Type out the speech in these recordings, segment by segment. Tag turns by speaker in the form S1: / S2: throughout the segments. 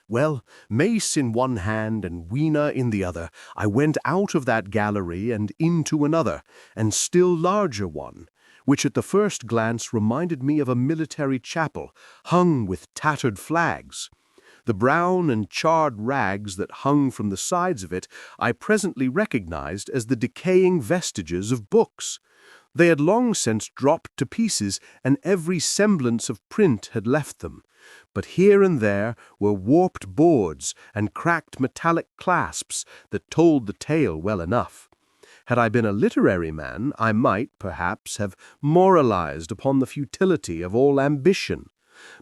S1: Well, mace in one hand and weena in the other, I went out of that gallery and into another, and still larger one, which at the first glance reminded me of a military chapel, hung with tattered flags. The brown and charred rags that hung from the sides of it I presently recognized as the decaying vestiges of books. They had long since dropped to pieces, and every semblance of print had left them. But here and there were warped boards and cracked metallic clasps that told the tale well enough. Had I been a literary man, I might, perhaps, have moralized upon the futility of all ambition.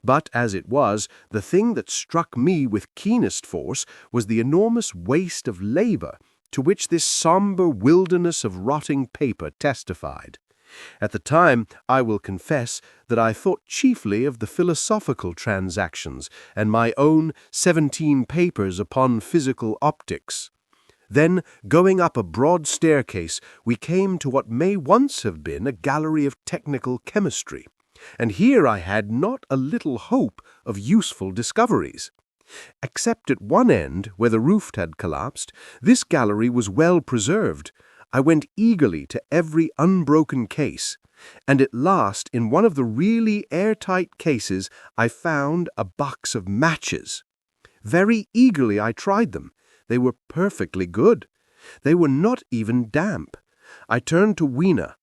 S1: But as it was, the thing that struck me with keenest force was the enormous waste of labor to which this somber wilderness of rotting paper testified. At the time, I will confess that I thought chiefly of the philosophical transactions and my own 17 papers upon physical optics. Then, going up a broad staircase, we came to what may once have been a gallery of technical chemistry, and here I had not a little hope of useful discoveries. Except at one end, where the roof had collapsed, this gallery was well preserved. I went eagerly to every unbroken case, and at last, in one of the really airtight cases, I found a box of matches. Very eagerly I tried them. They were perfectly good. They were not even damp. I turned to Weena.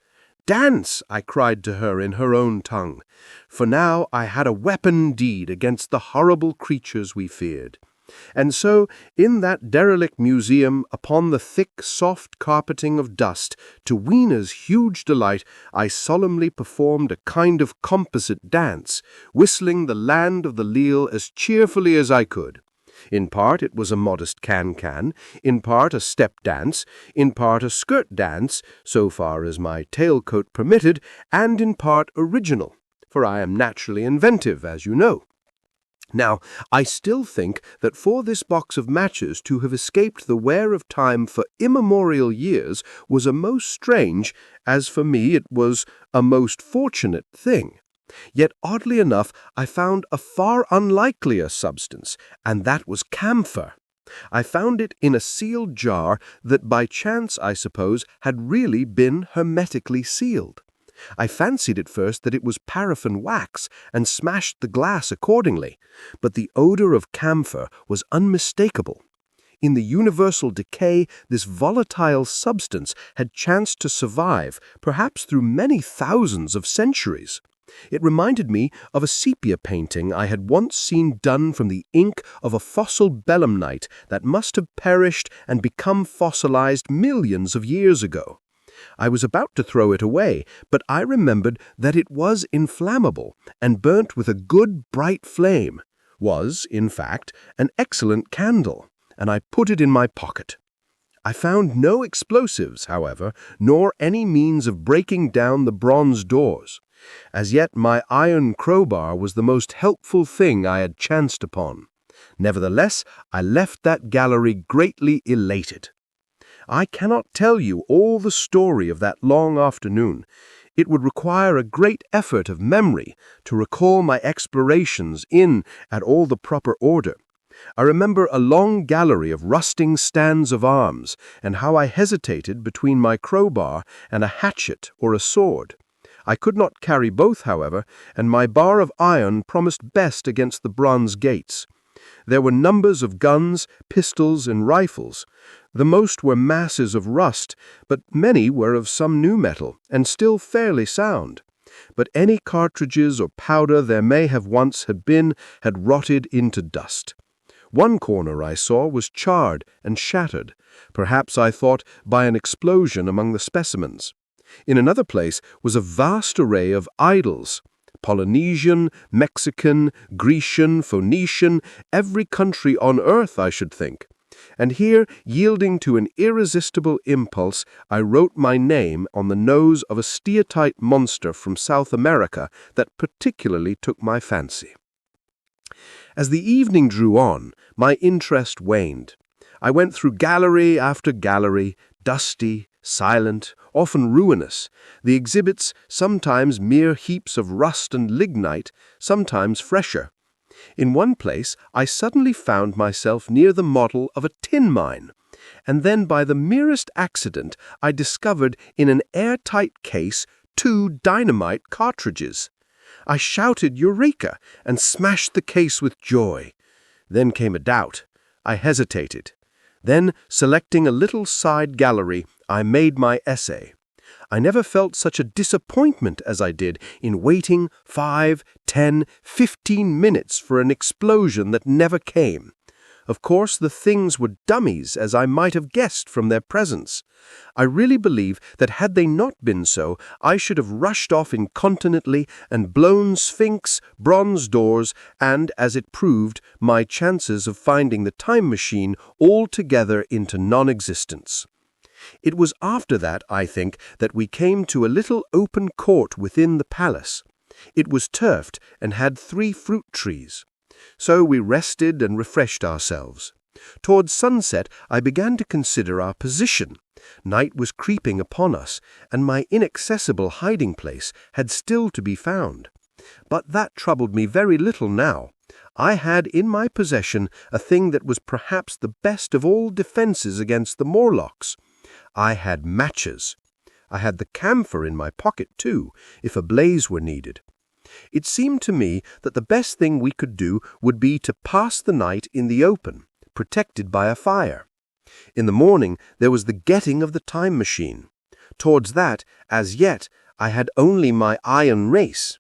S1: "Dance!" I cried to her in her own tongue, for now I had a weapon indeed against the horrible creatures we feared. And so, in that derelict museum, upon the thick, soft carpeting of dust, to Weena's huge delight, I solemnly performed a kind of composite dance, whistling the Land of the Leal as cheerfully as I could. In part it was a modest can-can, in part a step dance, in part a skirt dance, so far as my tailcoat permitted, and in part original, for I am naturally inventive, as you know. Now, I still think that for this box of matches to have escaped the wear of time for immemorial years was a most strange, as for me it was a most fortunate thing. Yet, oddly enough, I found a far unlikelier substance, and that was camphor. I found it in a sealed jar that by chance, I suppose, had really been hermetically sealed. I fancied at first that it was paraffin wax, and smashed the glass accordingly, but the odor of camphor was unmistakable. In the universal decay, this volatile substance had chanced to survive, perhaps through many thousands of centuries. It reminded me of a sepia painting I had once seen done from the ink of a fossil belemnite that must have perished and become fossilized millions of years ago. I was about to throw it away, but I remembered that it was inflammable and burnt with a good bright flame, was, in fact, an excellent candle, and I put it in my pocket. I found no explosives, however, nor any means of breaking down the bronze doors. As yet my iron crowbar was the most helpful thing I had chanced upon. Nevertheless, I left that gallery greatly elated. I cannot tell you all the story of that long afternoon. It would require a great effort of memory to recall my explorations in at all the proper order. I remember a long gallery of rusting stands of arms, and how I hesitated between my crowbar and a hatchet or a sword. I could not carry both, however, and my bar of iron promised best against the bronze gates. There were numbers of guns, pistols, and rifles. The most were masses of rust, but many were of some new metal, and still fairly sound. But any cartridges or powder there may have once had been had rotted into dust. One corner I saw was charred and shattered, perhaps, I thought, by an explosion among the specimens. In another place was a vast array of idols, Polynesian, Mexican, Grecian, Phoenician, every country on earth, I should think. And here, yielding to an irresistible impulse, I wrote my name on the nose of a steatite monster from South America that particularly took my fancy. As the evening drew on, my interest waned. I went through gallery after gallery, dusty, silent, often ruinous, the exhibits sometimes mere heaps of rust and lignite, sometimes fresher. In one place, I suddenly found myself near the model of a tin mine, and then by the merest accident I discovered in an airtight case 2 dynamite cartridges. I shouted "Eureka!" and smashed the case with joy. Then came a doubt. I hesitated. Then, selecting a little side gallery, I made my essay. I never felt such a disappointment as I did in waiting 5, 10, 15 minutes for an explosion that never came. Of course, the things were dummies, as I might have guessed from their presence. I really believe that had they not been so, I should have rushed off incontinently and blown Sphinx, bronze doors, and, as it proved, my chances of finding the time machine altogether into non-existence. It was after that, I think, that we came to a little open court within the palace. It was turfed and had 3 fruit trees. So we rested and refreshed ourselves. Towards sunset, I began to consider our position. Night was creeping upon us, and my inaccessible hiding place had still to be found. But that troubled me very little now. I had in my possession a thing that was perhaps the best of all defenses against the Morlocks. I had matches. I had the camphor in my pocket, too, if a blaze were needed. It seemed to me that the best thing we could do would be to pass the night in the open, protected by a fire. In the morning there was the getting of the time machine. Towards that, as yet, I had only my iron race.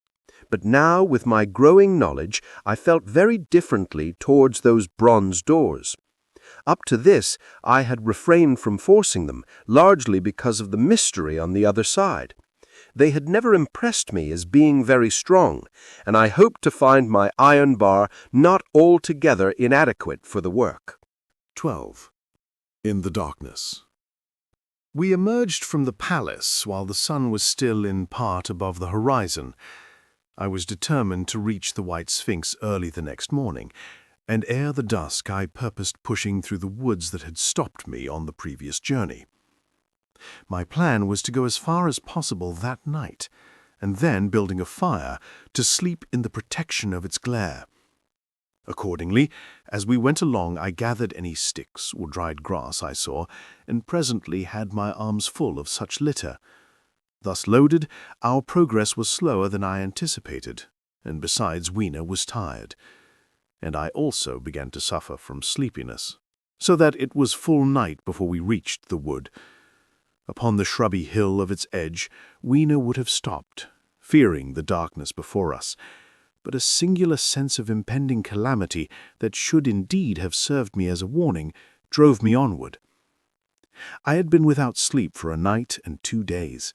S1: But now, with my growing knowledge, I felt very differently towards those bronze doors. Up to this, I had refrained from forcing them, largely because of the mystery on the other side. They had never impressed me as being very strong, and I hoped to find my iron bar not altogether inadequate for the work.
S2: 12. In the darkness. We emerged from the palace while the sun was still in part above the horizon. I was determined to reach the White Sphinx early the next morning, and ere the dusk I purposed pushing through the woods that had stopped me on the previous journey. My plan was to go as far as possible that night, and then, building a fire, to sleep in the protection of its glare. Accordingly, as we went along, I gathered any sticks or dried grass I saw, and presently had my arms full of such litter. Thus loaded, our progress was slower than I anticipated, and besides, Weena was tired, and I also began to suffer from sleepiness, so that it was full night before we reached the wood. Upon the shrubby hill of its edge, Weena would have stopped, fearing the darkness before us, but a singular sense of impending calamity that should indeed have served me as a warning drove me onward. I had been without sleep for a night and 2 days,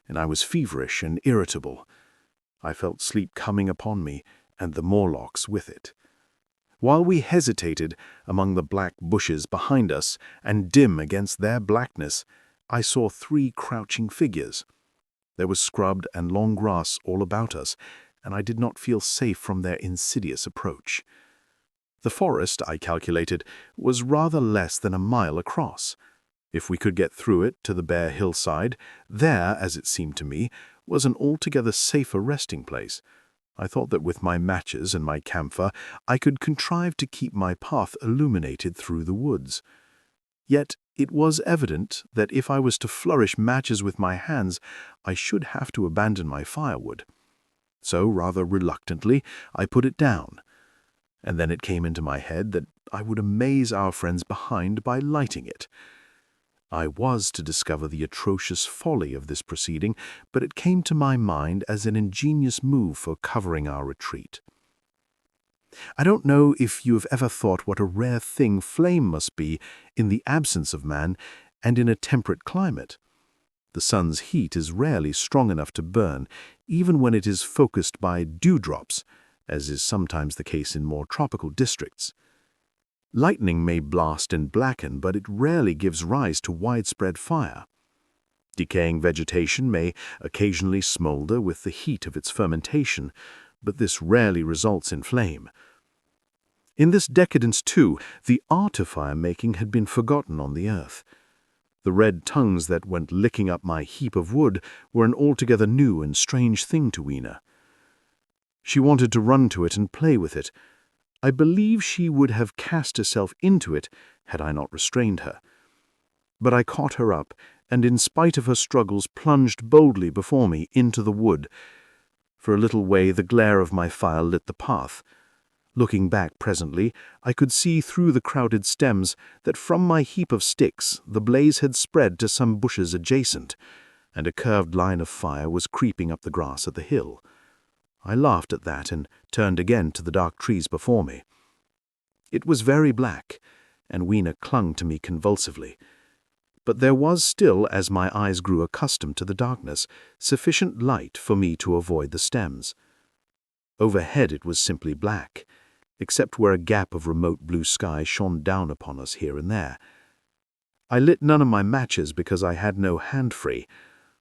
S2: and I was feverish and irritable. I felt sleep coming upon me, and the Morlocks with it. While we hesitated among the black bushes behind us, and dim against their blackness, I saw 3 crouching figures. There was scrub and long grass all about us, and I did not feel safe from their insidious approach. The forest, I calculated, was rather less than a mile across. If we could get through it to the bare hillside, there, as it seemed to me, was an altogether safer resting place. I thought that with my matches and my camphor, I could contrive to keep my path illuminated through the woods. Yet it was evident that if I was to flourish matches with my hands, I should have to abandon my firewood. So, rather reluctantly, I put it down, and then it came into my head that I would amaze our friends behind by lighting it. I was to discover the atrocious folly of this proceeding, but it came to my mind as an ingenious move for covering our retreat. I don't know if you have ever thought what a rare thing flame must be in the absence of man and in a temperate climate. The sun's heat is rarely strong enough to burn, even when it is focused by dewdrops, as is sometimes the case in more tropical districts. Lightning may blast and blacken, but it rarely gives rise to widespread fire. Decaying vegetation may occasionally smolder with the heat of its fermentation, but this rarely results in flame. In this decadence, too, the art of fire-making had been forgotten on the earth. The red tongues that went licking up my heap of wood were an altogether new and strange thing to Weena. She wanted to run to it and play with it. I believe she would have cast herself into it had I not restrained her. But I caught her up, and in spite of her struggles plunged boldly before me into the wood. For a little way the glare of my fire lit the path. Looking back presently, I could see through the crowded stems that from my heap of sticks the blaze had spread to some bushes adjacent, and a curved line of fire was creeping up the grass at the hill. I laughed at that and turned again to the dark trees before me. It was very black, and Weena clung to me convulsively. But there was still, as my eyes grew accustomed to the darkness, sufficient light for me to avoid the stems. Overhead it was simply black, except where a gap of remote blue sky shone down upon us here and there. I lit none of my matches because I had no hand free.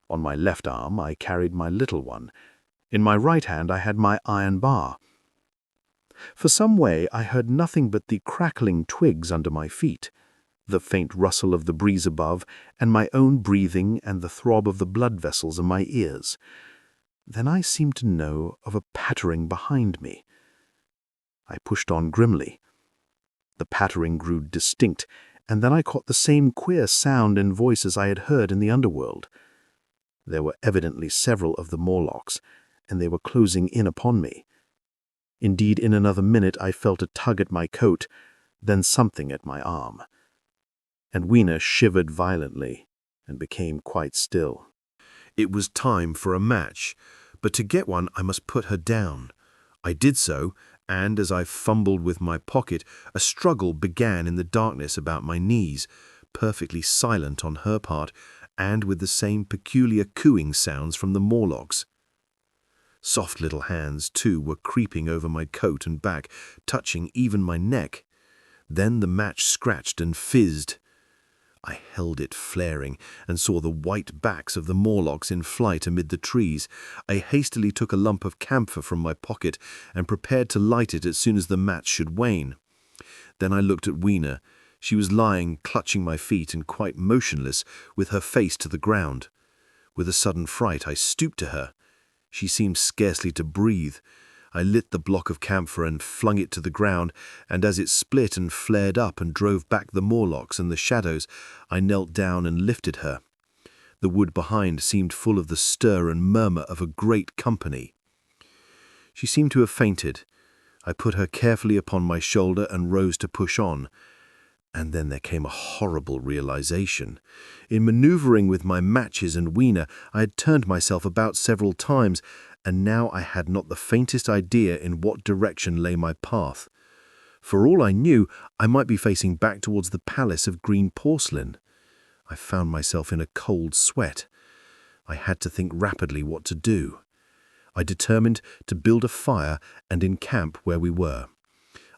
S2: On my left arm I carried my little one. In my right hand I had my iron bar. For some way I heard nothing but the crackling twigs under my feet, the faint rustle of the breeze above, and my own breathing and the throb of the blood vessels in my ears. Then I seemed to know of a pattering behind me. I pushed on grimly. The pattering grew distinct, and then I caught the same queer sound and voice as I had heard in the underworld. There were evidently several of the Morlocks, and they were closing in upon me. Indeed, in another minute I felt a tug at my coat, then something at my arm. And Weena shivered violently and became quite still.
S3: It was time for a match, but to get one I must put her down. I did so, and as I fumbled with my pocket, a struggle began in the darkness about my knees, perfectly silent on her part, and with the same peculiar cooing sounds from the Morlocks. Soft little hands, too, were creeping over my coat and back, touching even my neck. Then the match scratched and fizzed. I held it flaring and saw the white backs of the Morlocks in flight amid the trees. I hastily took a lump of camphor from my pocket and prepared to light it as soon as the match should wane. Then I looked at Weena. She was lying, clutching my feet and quite motionless, with her face to the ground. With a sudden fright, I stooped to her. She seemed scarcely to breathe. I lit the block of camphor and flung it to the ground, and as it split and flared up and drove back the Morlocks and the shadows, I knelt down and lifted her. The wood behind seemed full of the stir and murmur of a great company. She seemed to have fainted. I put her carefully upon my shoulder and rose to push on. And then there came a horrible realization. In maneuvering with my matches and Weena, I had turned myself about several times, and now I had not the faintest idea in what direction lay my path. For all I knew, I might be facing back towards the palace of green porcelain. I found myself in a cold sweat. I had to think rapidly what to do. I determined to build a fire and encamp where we were.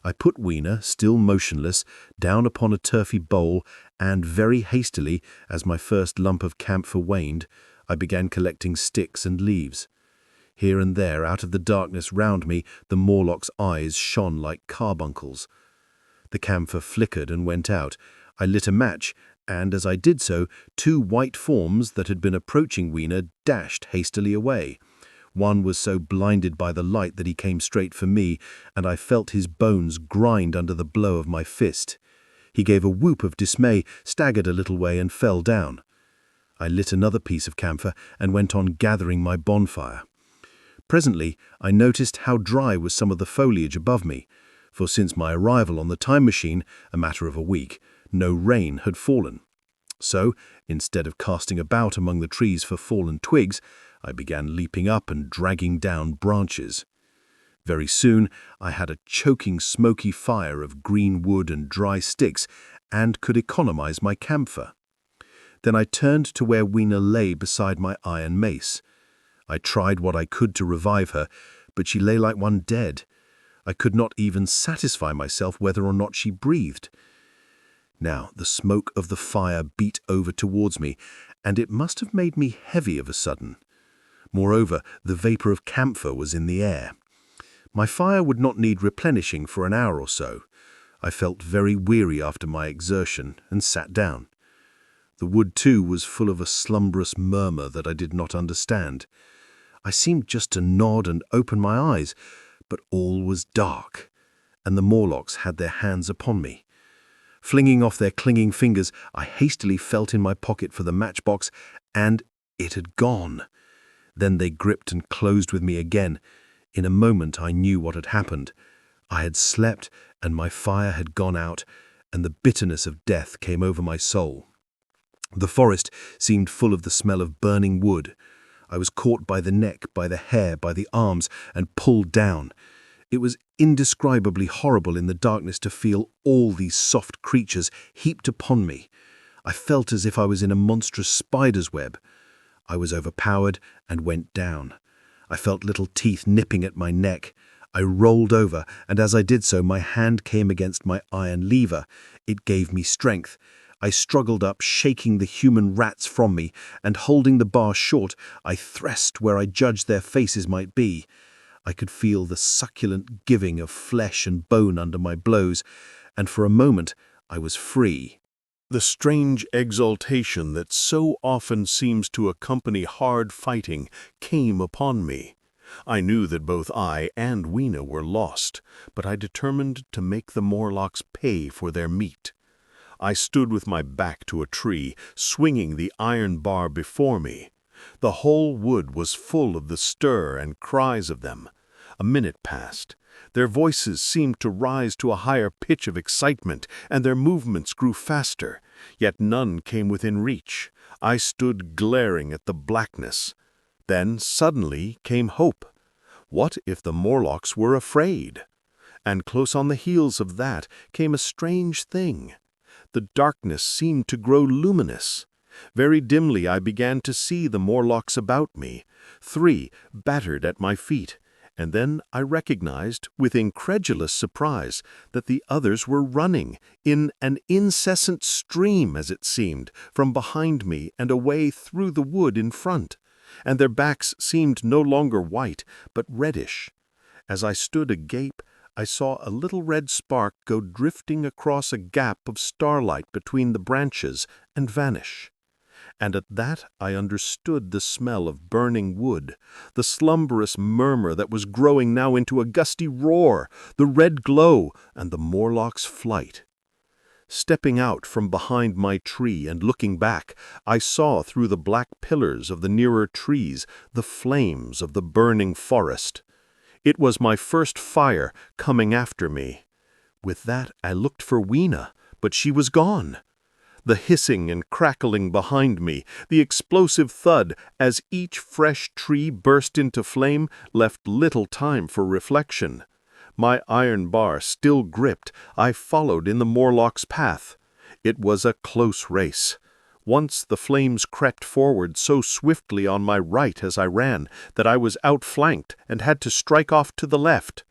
S3: I put Weena, still motionless, down upon a turfy bowl, and very hastily, as my first lump of camphor waned, I began collecting sticks and leaves. Here and there, out of the darkness round me, the Morlock's eyes shone like carbuncles. The camphor flickered and went out. I lit a match, and as I did so, two white forms that had been approaching Weena dashed hastily away. One was so blinded by the light that he came straight for me, and I felt his bones grind under the blow of my fist. He gave a whoop of dismay, staggered a little way, and fell down. I lit another piece of camphor and went on gathering my bonfire. Presently, I noticed how dry was some of the foliage above me, for since my arrival on the time machine, a matter of a week, no rain had fallen. So, instead of casting about among the trees for fallen twigs, I began leaping up and dragging down branches. Very soon, I had a choking, smoky fire of green wood and dry sticks, and could economize my camphor. Then I turned to where Weena lay beside my iron mace. I tried what I could to revive her, but she lay like one dead. I could not even satisfy myself whether or not she breathed. Now the smoke of the fire beat over towards me, and it must have made me heavy of a sudden. Moreover, the vapor of camphor was in the air. My fire would not need replenishing for an hour or so. I felt very weary after my exertion, and sat down. The wood, too, was full of a slumberous murmur that I did not understand. I seemed just to nod and open my eyes, but all was dark, and the Morlocks had their hands upon me. Flinging off their clinging fingers, I hastily felt in my pocket for the matchbox, and it had gone. Then they gripped and closed with me again. In a moment I knew what had happened. I had slept, and my fire had gone out, and the bitterness of death came over my soul. The forest seemed full of the smell of burning wood. I was caught by the neck, by the hair, by the arms, and pulled down. It was indescribably horrible in the darkness to feel all these soft creatures heaped upon me. I felt as if I was in a monstrous spider's web. I was overpowered and went down. I felt little teeth nipping at my neck. I rolled over, and as I did so, my hand came against my iron lever. It gave me strength. I struggled up, shaking the human rats from me, and holding the bar short, I thrust where I judged their faces might be. I could feel the succulent giving of flesh and bone under my blows, and for a moment I was free.
S2: The strange exultation that so often seems to accompany hard fighting came upon me. I knew that both I and Weena were lost, but I determined to make the Morlocks pay for their meat. I stood with my back to a tree, swinging the iron bar before me. The whole wood was full of the stir and cries of them. A minute passed. Their voices seemed to rise to a higher pitch of excitement, and their movements grew faster. Yet none came within reach. I stood glaring at the blackness. Then suddenly came hope. What if the Morlocks were afraid? And close on the heels of that came a strange thing. The darkness seemed to grow luminous. Very dimly I began to see the Morlocks about me, 3 battered at my feet, and then I recognized, with incredulous surprise, that the others were running, in an incessant stream, as it seemed, from behind me and away through the wood in front, and their backs seemed no longer white, but reddish. As I stood agape, I saw a little red spark go drifting across a gap of starlight between the branches and vanish. And at that I understood the smell of burning wood, the slumberous murmur that was growing now into a gusty roar, the red glow, and the Morlock's flight. Stepping out from behind my tree and looking back, I saw through the black pillars of the nearer trees the flames of the burning forest. It was my first fire coming after me. With that I looked for Weena, but she was gone. The hissing and crackling behind me, the explosive thud as each fresh tree burst into flame, left little time for reflection. My iron bar still gripped, I followed in the Morlock's path. It was a close race. Once the flames crept forward so swiftly on my right as I ran that I was outflanked and had to strike off to the left.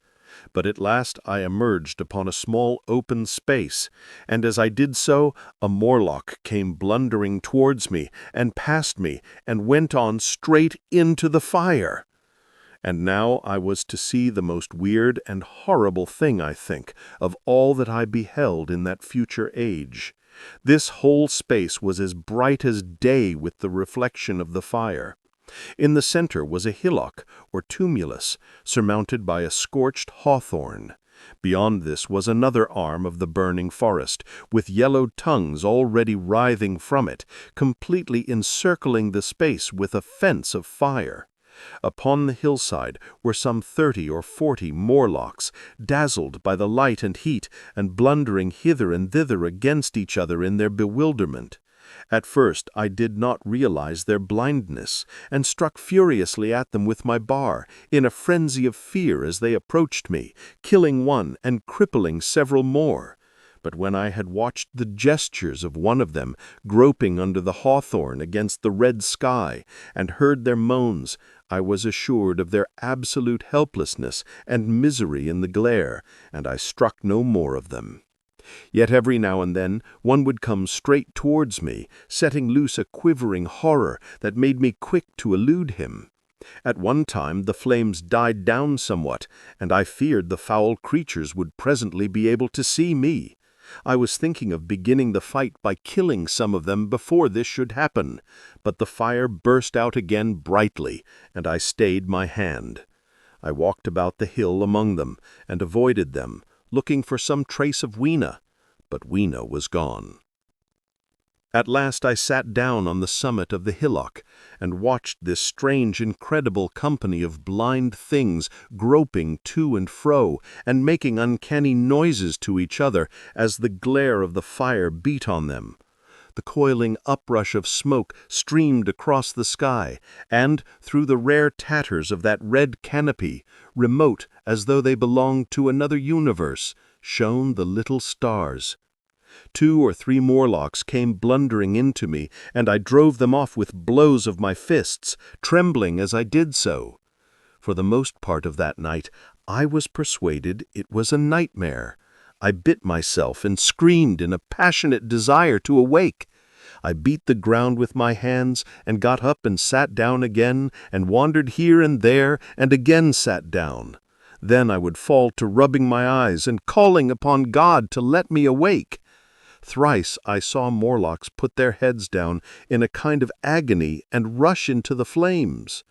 S2: But at last I emerged upon a small open space, and as I did so, a Morlock came blundering towards me and past me and went on straight into the fire. And now I was to see the most weird and horrible thing, I think, of all that I beheld in that future age. This whole space was as bright as day with the reflection of the fire. In the center was a hillock, or tumulus, surmounted by a scorched hawthorn. Beyond this was another arm of the burning forest, with yellow tongues already writhing from it, completely encircling the space with a fence of fire. Upon the hillside were some 30 or 40 Morlocks, dazzled by the light and heat, and blundering hither and thither against each other in their bewilderment. At first I did not realize their blindness, and struck furiously at them with my bar, in a frenzy of fear as they approached me, killing one and crippling several more. But when I had watched the gestures of one of them, groping under the hawthorn against the red sky, and heard their moans, I was assured of their absolute helplessness and misery in the glare, and I struck no more of them. Yet every now and then one would come straight towards me, setting loose a quivering horror that made me quick to elude him. At one time the flames died down somewhat, and I feared the foul creatures would presently be able to see me. I was thinking of beginning the fight by killing some of them before this should happen, but the fire burst out again brightly, and I stayed my hand. I walked about the hill among them, and avoided them,
S3: looking for some trace of Weena, but Weena was gone. At last I sat down on the summit of the hillock and watched this strange, incredible company of blind things groping to and fro and making uncanny noises to each other as the glare of the fire beat on them. The coiling uprush of smoke streamed across the sky, and through the rare tatters of that red canopy, remote as though they belonged to another universe, shone the little stars. 2 or 3 Morlocks came blundering into me, and I drove them off with blows of my fists, trembling as I did so. For the most part of that night, I was persuaded it was a nightmare. I bit myself and screamed in a passionate desire to awake. I beat the ground with my hands and got up and sat down again and wandered here and there and again sat down. Then I would fall to rubbing my eyes and calling upon God to let me awake. Thrice I saw Morlocks put their heads down in a kind of agony and rush into the flames.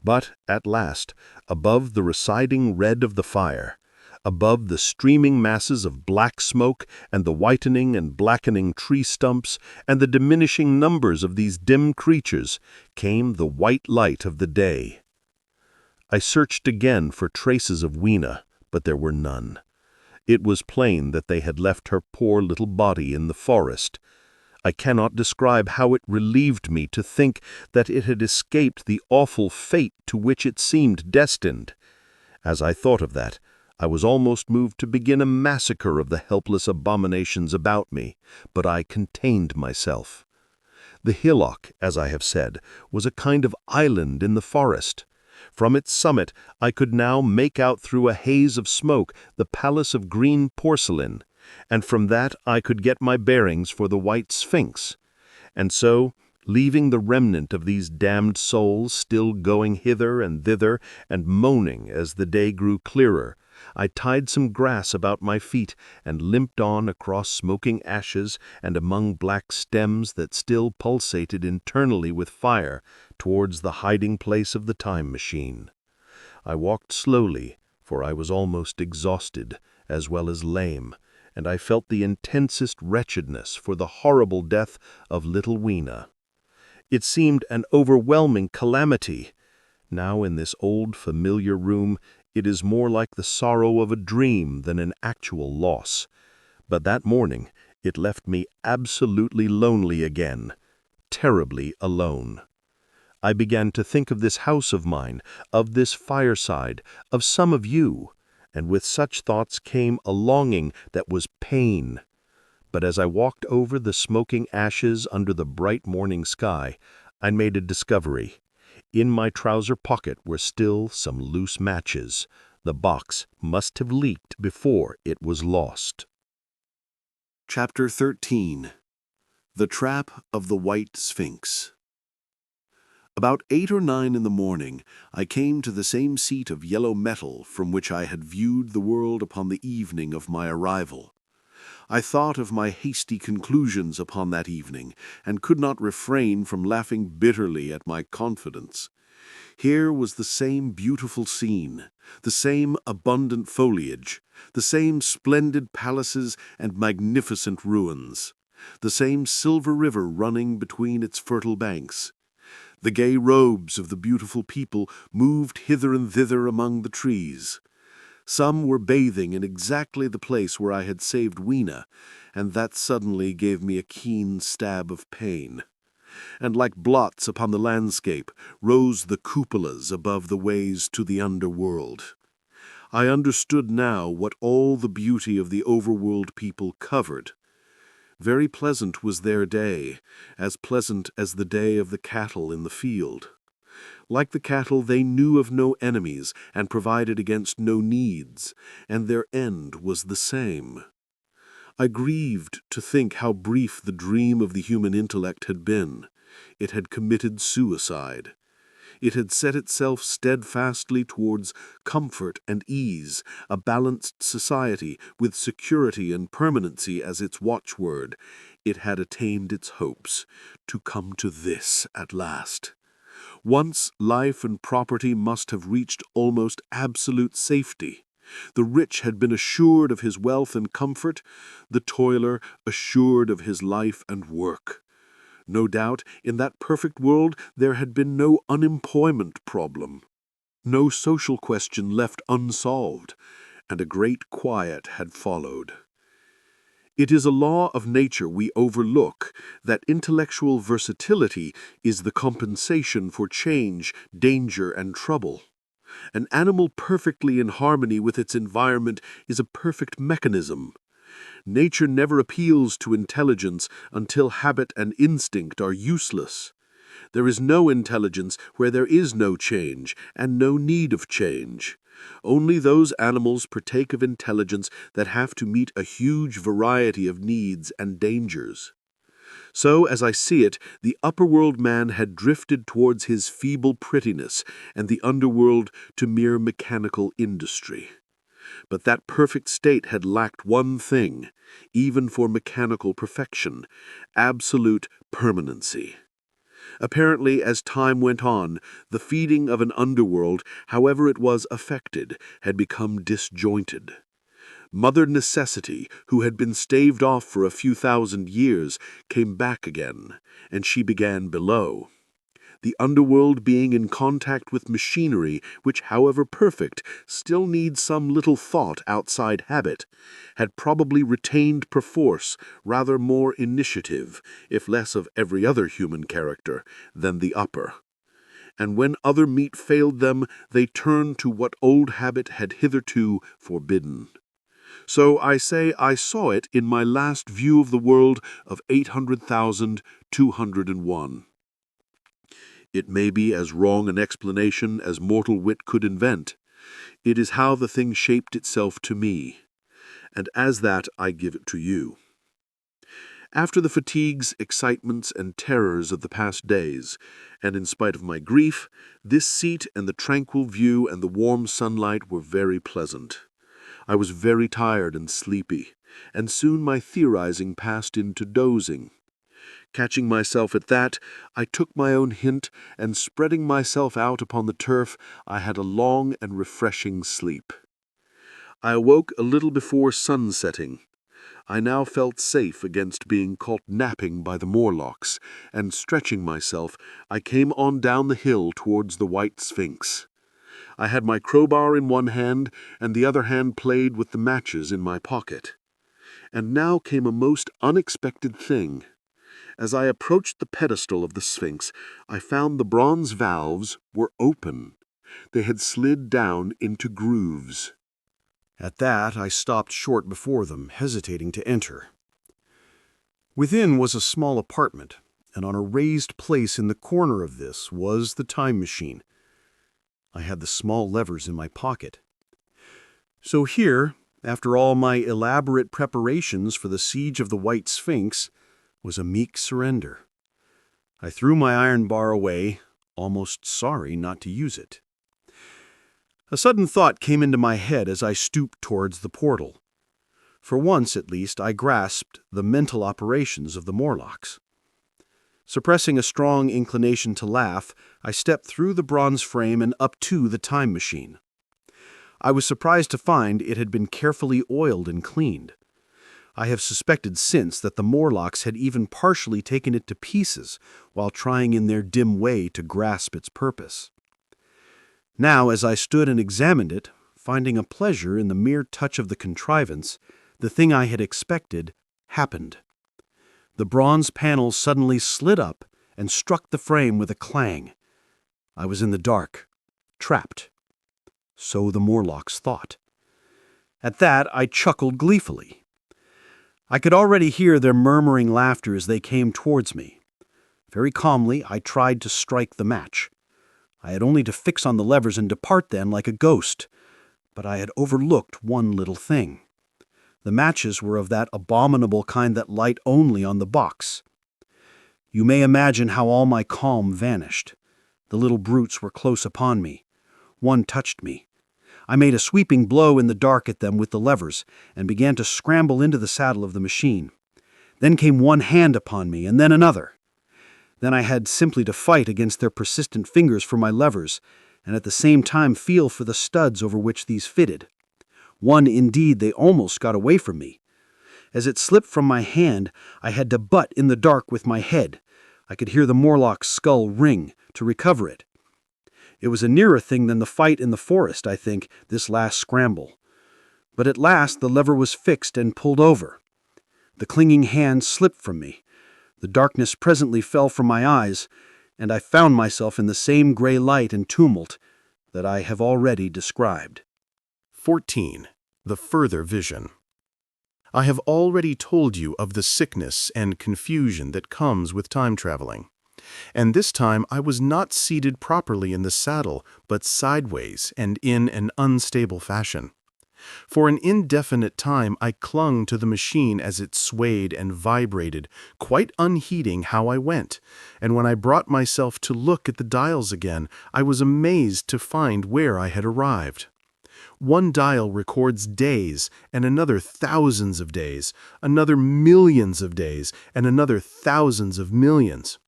S3: But at last, above the receding red of the fire, above the streaming masses of black smoke and the whitening and blackening tree stumps and the diminishing numbers of these dim creatures, came the white light of the day. I searched again for traces of Weena, but there were none. It was plain that they had left her poor little body in the forest. I cannot describe how it relieved me to think that it had escaped the awful fate to which it seemed destined. As I thought of that, I was almost moved to begin a massacre of the helpless abominations about me, but I contained myself. The hillock, as I have said, was a kind of island in the forest. From its summit I could now make out through a haze of smoke the palace of green porcelain, and from that I could get my bearings for the white sphinx. And so, leaving the remnant of these damned souls still going hither and thither and moaning as the day grew clearer, I tied some grass about my feet and limped on across smoking ashes and among black stems that still pulsated internally with fire towards the hiding place of the time machine. I walked slowly, for I was almost exhausted, as well as lame, and I felt the intensest wretchedness for the horrible death of little Weena. It seemed an overwhelming calamity. Now in this old familiar room, it is more like the sorrow of a dream than an actual loss. But that morning it left me absolutely lonely again, terribly alone. I began to think of this house of mine, of this fireside, of some of you, and with such thoughts came a longing that was pain. But as I walked over the smoking ashes under the bright morning sky, I made a discovery. In my trouser pocket were still some loose matches. The box must have leaked before it was lost.
S1: Chapter 13. The Trap of the White Sphinx. About 8 or 9 in the morning, I came to the same seat of yellow metal from which I had viewed the world upon the evening of my arrival. I thought of my hasty conclusions upon that evening, and could not refrain from laughing bitterly at my confidence. Here was the same beautiful scene, the same abundant foliage, the same splendid palaces and magnificent ruins, the same silver river running between its fertile banks. The gay robes of the beautiful people moved hither and thither among the trees. Some were bathing in exactly the place where I had saved Weena, and that suddenly gave me a keen stab of pain. And like blots upon the landscape rose the cupolas above the ways to the underworld. I understood now what all the beauty of the overworld people covered. Very pleasant was their day, as pleasant as the day of the cattle in the field. Like the cattle, they knew of no enemies and provided against no needs, and their end was the same. I grieved to think how brief the dream of the human intellect had been. It had committed suicide. It had set itself steadfastly towards comfort and ease, a balanced society with security and permanency as its watchword. It had attained its hopes, to come to this at last. Once life and property must have reached almost absolute safety.
S4: The rich had been assured of his wealth and comfort, the toiler assured of his life and work. No doubt, in that perfect world there had been no unemployment problem, no social question left unsolved, and a great quiet had followed. It is a law of nature we overlook that intellectual versatility is the compensation for change, danger, and trouble. An animal perfectly in harmony with its environment is a perfect mechanism. Nature never appeals to intelligence until habit and instinct are useless. There is no intelligence where there is no change and no need of change. Only those animals partake of intelligence that have to meet a huge variety of needs and dangers. So, as I see it, the upper-world man had drifted towards his feeble prettiness, and the underworld to mere mechanical industry. But that perfect state had lacked one thing, even for mechanical perfection: absolute permanency. Apparently, as time went on, the feeding of an underworld, however it was affected, had become disjointed. Mother Necessity, who had been staved off for a few thousand years, came back again, and she began below. The underworld being in contact with machinery, which, however perfect, still needs some little thought outside habit, had probably retained perforce rather more initiative, if less of every other human character, than the upper. And when other meat failed them, they turned to what old habit had hitherto forbidden. So I say I saw it in my last view of the world of 800,201. It may be as wrong an explanation as mortal wit could invent. It is how the thing shaped itself to me, and as that I give it to you. After the fatigues, excitements, and terrors of the past days, and in spite of my grief, this seat and the tranquil view and the warm sunlight were very pleasant. I was very tired and sleepy, and soon my theorizing passed into dozing. Catching myself at that, I took my own hint, and spreading myself out upon the turf, I had a long and refreshing sleep. I awoke a little before sunsetting. I now felt safe against being caught napping by the Morlocks, and stretching myself, I came on down the hill towards the White Sphinx. I had my crowbar in one hand, and the other hand played with the matches in my pocket. And now came a most unexpected thing. As I approached the pedestal of the Sphinx, I found the bronze valves were open. They had slid down into grooves.
S2: At that, I stopped short before them, hesitating to enter. Within was a small apartment, and on a raised place in the corner of this was the time machine. I had the small levers in my pocket. So here, after all my elaborate preparations for the siege of the White Sphinx, was a meek surrender. I threw my iron bar away, almost sorry not to use it. A sudden thought came into my head as I stooped towards the portal. For once, at least, I grasped the mental operations of the Morlocks. Suppressing a strong inclination to laugh, I stepped through the bronze frame and up to the time machine. I was surprised to find it had been carefully oiled and cleaned. I have suspected since that the Morlocks had even partially taken it to pieces while trying in their dim way to grasp its purpose. Now, as I stood and examined it, finding a pleasure in the mere touch of the contrivance, the thing I had expected happened. The bronze panels suddenly slid up and struck the frame with a clang. I was in the dark, trapped. So the Morlocks thought. At that, I chuckled gleefully. I could already hear their murmuring laughter as they came towards me. Very calmly, I tried to strike the match. I had only to fix on the levers and depart then like a ghost. But I had overlooked one little thing. The matches were of that abominable kind that light only on the box. You may imagine how all my calm vanished. The little brutes were close upon me. One touched me. I made a sweeping blow in the dark at them with the levers, and began to scramble into the saddle of the machine. Then came one hand upon me, and then another. Then I had simply to fight against their persistent fingers for my levers, and at the same time feel for the studs over which these fitted.
S5: One, indeed, they almost got away from me. As it slipped from my hand, I had to butt in the dark with my head. I could hear the Morlock's skull ring to recover it. It was a nearer thing than the fight in the forest, I think, this last scramble. But at last the lever was fixed and pulled over. The clinging hand slipped from me. The darkness presently fell from my eyes, and I found myself in the same gray light and tumult that I have already described.
S2: 14. The further vision. I have already told you of the sickness and confusion that comes with time traveling. And this time I was not seated properly in the saddle, but sideways and in an unstable fashion. For an indefinite time I clung to the machine as it swayed and vibrated, quite unheeding how I went, and when I brought myself to look at the dials again, I was amazed to find where I had arrived. One dial records days, and another thousands of days, another millions of days, and another thousands of millions.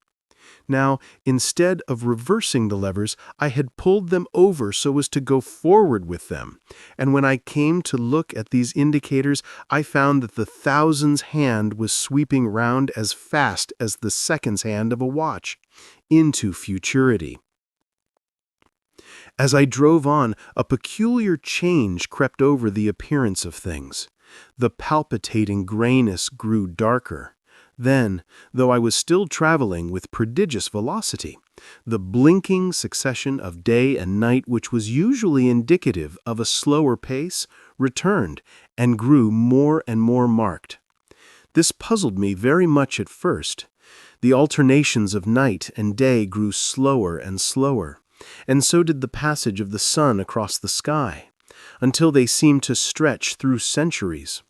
S2: Now, instead of reversing the levers, I had pulled them over so as to go forward with them, and when I came to look at these indicators, I found that the thousands hand was sweeping round as fast as the seconds hand of a watch, into futurity. As I drove on, a peculiar change crept over the appearance of things. The palpitating grayness grew darker. Then, though I was still traveling with prodigious velocity, the blinking succession of day and night, which was usually indicative of a slower pace, returned and grew more and more marked. This puzzled me very much at first. The alternations of night and day grew slower and slower, and so did the passage of the sun across the sky, until they seemed to stretch through centuries.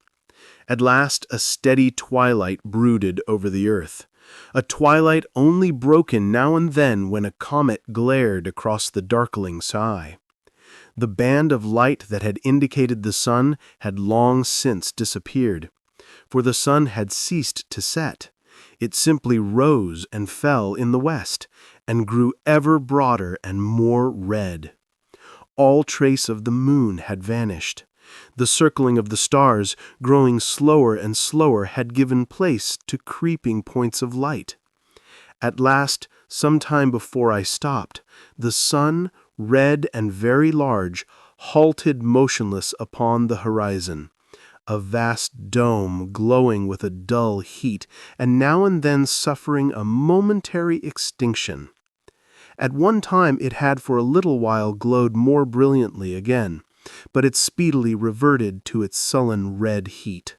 S2: At last a steady twilight brooded over the earth, a twilight only broken now and then when a comet glared across the darkling sky. The band of light that had indicated the sun had long since disappeared, for the sun had ceased to set. It simply rose and fell in the west, and grew ever broader and more red. All trace of the moon had vanished. The circling of the stars, growing slower and slower, had given place to creeping points of light. At last, some time before I stopped, the sun, red and very large, halted motionless upon the horizon, a vast dome glowing with a dull heat, and now and then suffering a momentary extinction. At one time it had for a little while glowed more brilliantly again, but it speedily reverted to its sullen red heat.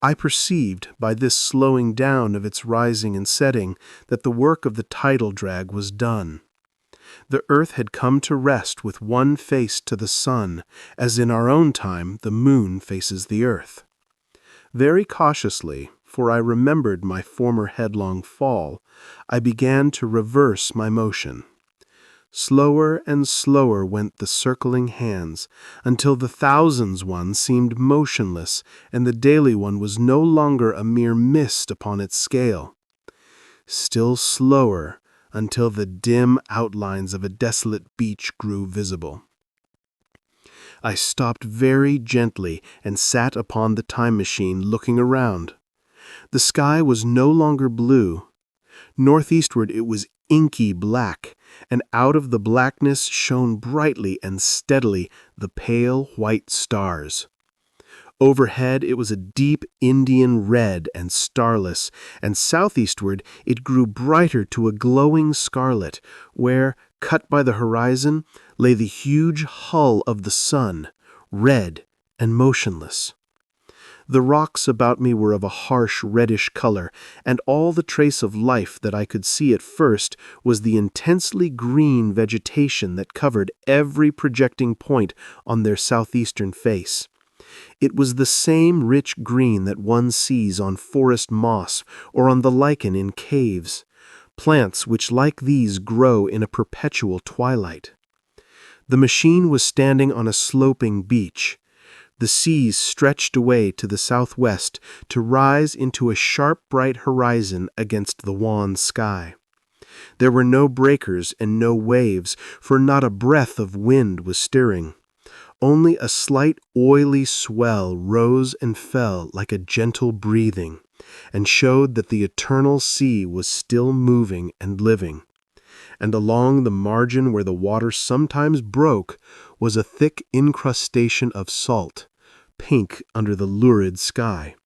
S2: I perceived, by this slowing down of its rising and setting, that the work of the tidal drag was done. The earth had come to rest with one face to the sun, as in our own time the moon faces the earth. Very cautiously, for I remembered my former headlong fall, I began to reverse my motion. Slower and slower went the circling hands, until the thousands one seemed motionless, and the daily one was no longer a mere mist upon its scale. Still slower, until the dim outlines of a desolate beach grew visible. I stopped very gently and sat upon the time machine looking around. The sky was no longer blue. Northeastward it was inky black, and out of the blackness shone brightly and steadily the pale white stars. Overhead it was a deep Indian red and starless, and southeastward it grew brighter to a glowing scarlet, where, cut by the horizon, lay the huge hull of the sun, red and motionless. The rocks about me were of a harsh reddish color, and all the trace of life that I could see at first was the intensely green vegetation that covered every projecting point on their southeastern face. It was the same rich green that one sees on forest moss or on the lichen in caves, plants which like these grow in a perpetual twilight. The machine was standing on a sloping beach. The seas stretched away to the southwest to rise into a sharp bright horizon against the wan sky. There were no breakers and no waves, for not a breath of wind was stirring. Only a slight oily swell rose and fell like a gentle breathing, and showed that the eternal sea was still moving and living. And along the margin where the water sometimes broke was a thick incrustation of salt, pink under the lurid sky.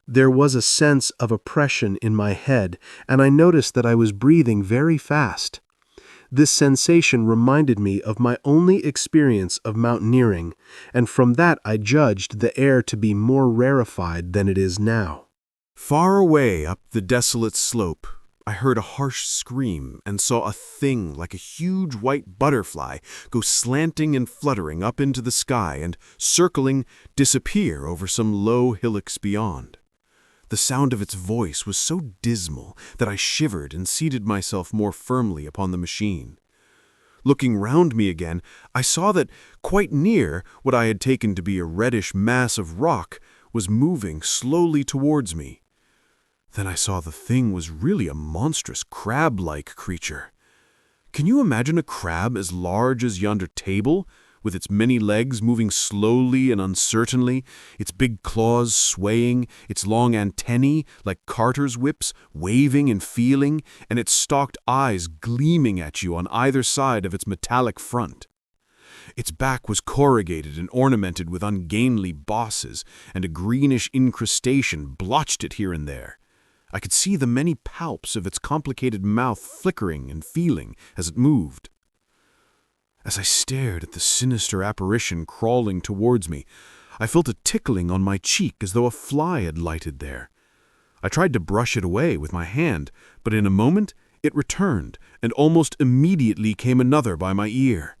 S2: There was a sense of oppression in my head, and I noticed that I was breathing very fast. This sensation reminded me of my only experience of mountaineering, and from that I judged the air to be more rarefied than it is now.
S3: Far away up the desolate slope, I heard a harsh scream and saw a thing like a huge white butterfly go slanting and fluttering up into the sky and, circling, disappear over some low hillocks beyond. The sound of its voice was so dismal that I shivered and seated myself more firmly upon the machine. Looking round me again, I saw that, quite near, what I had taken to be a reddish mass of rock was moving slowly towards me. Then I saw the thing was really a monstrous crab-like creature. Can you imagine a crab as large as yonder table, with its many legs moving slowly and uncertainly, its big claws swaying, its long antennae, like carter's whips, waving and feeling, and its stalked eyes gleaming at you on either side of its metallic front? Its back was corrugated and ornamented with ungainly bosses, and a greenish incrustation blotched it here and there. I could see the many palps of its complicated mouth flickering and feeling as it moved. As I stared at the sinister apparition crawling towards me, I felt a tickling on my cheek as though a fly had lighted there. I tried to brush it away with my hand, but in a moment it returned, and almost immediately came another by my ear.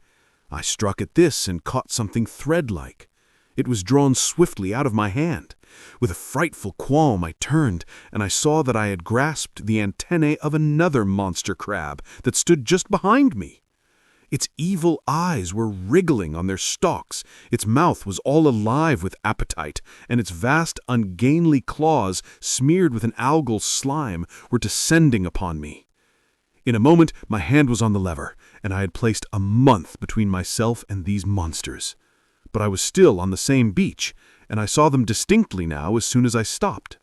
S3: I struck at this and caught something thread-like. It was drawn swiftly out of my hand. With a frightful qualm I turned, and I saw that I had grasped the antennae of another monster crab that stood just behind me. Its evil eyes were wriggling on their stalks, its mouth was all alive with appetite, and its vast ungainly claws, smeared with an algal slime, were descending upon me. In a moment my hand was on the lever, and I had placed a month between myself and these monsters. But I was still on the same beach, and I saw them distinctly now as soon as I stopped.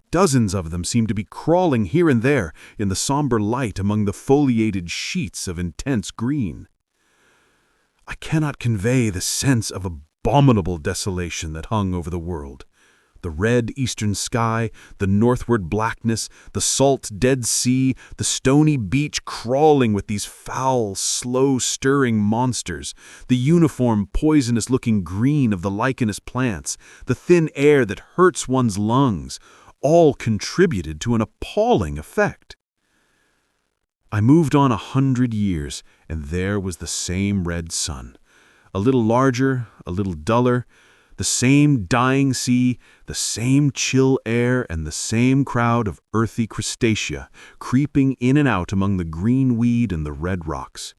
S3: Dozens of them seemed to be crawling here and there in the somber light among the foliated sheets of intense green. I cannot convey the sense of abominable desolation that hung over the world. The red eastern sky, the northward blackness, the salt Dead Sea, the stony beach crawling with these foul, slow-stirring monsters, the uniform, poisonous-looking green of the lichenous plants, the thin air that hurts one's lungs, all contributed to an appalling effect. I moved on 100 years, and there was the same red sun, a little larger, a little duller, the same dying sea, the same chill air, and the same crowd of earthy crustacea creeping in and out among the green weed and the red rocks.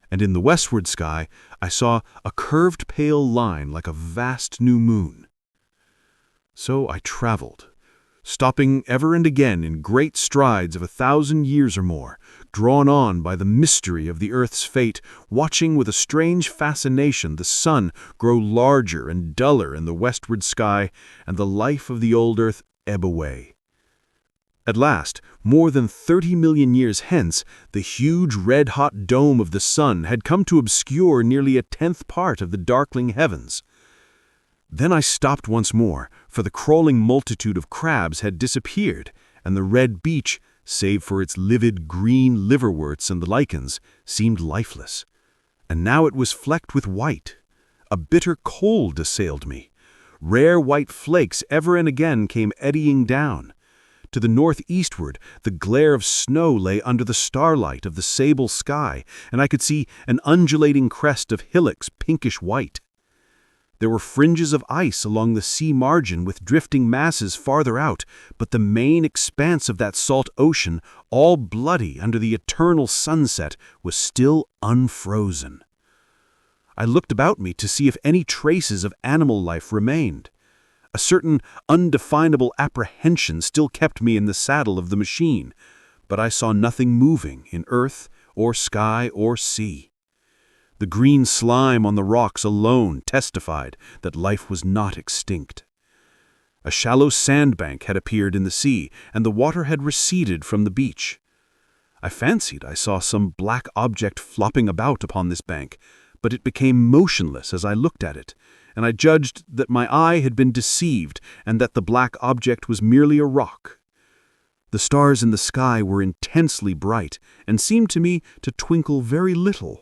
S3: And in the westward sky I saw a curved pale line like a vast new moon. So I traveled, stopping ever and again in great strides of 1,000 years or more, drawn on by the mystery of the earth's fate, watching with a strange fascination the sun grow larger and duller in the westward sky, and the life of the old earth ebb away. At last, more than 30 million years hence, the huge red-hot dome of the sun had come to obscure nearly 1/10 part of the darkling heavens. Then I stopped once more, for the crawling multitude of crabs had disappeared, and the red beach, save for its livid green liverworts and the lichens, seemed lifeless. And now it was flecked with white. A bitter cold assailed me. Rare white flakes ever and again came eddying down. To the northeastward, the glare of snow lay under the starlight of the sable sky, and I could see an undulating crest of hillocks pinkish white. There were fringes of ice along the sea margin with drifting masses farther out, but the main expanse of that salt ocean, all bloody under the eternal sunset, was still unfrozen. I looked about me to see if any traces of animal life remained. A certain undefinable apprehension still kept me in the saddle of the machine, but I saw nothing moving in earth or sky or sea.
S5: The green slime on the rocks alone testified that life was not extinct. A shallow sandbank had appeared in the sea, and the water had receded from the beach. I fancied I saw some black object flopping about upon this bank, but it became motionless as I looked at it, and I judged that my eye had been deceived and that the black object was merely a rock. The stars in the sky were intensely bright and seemed to me to twinkle very little.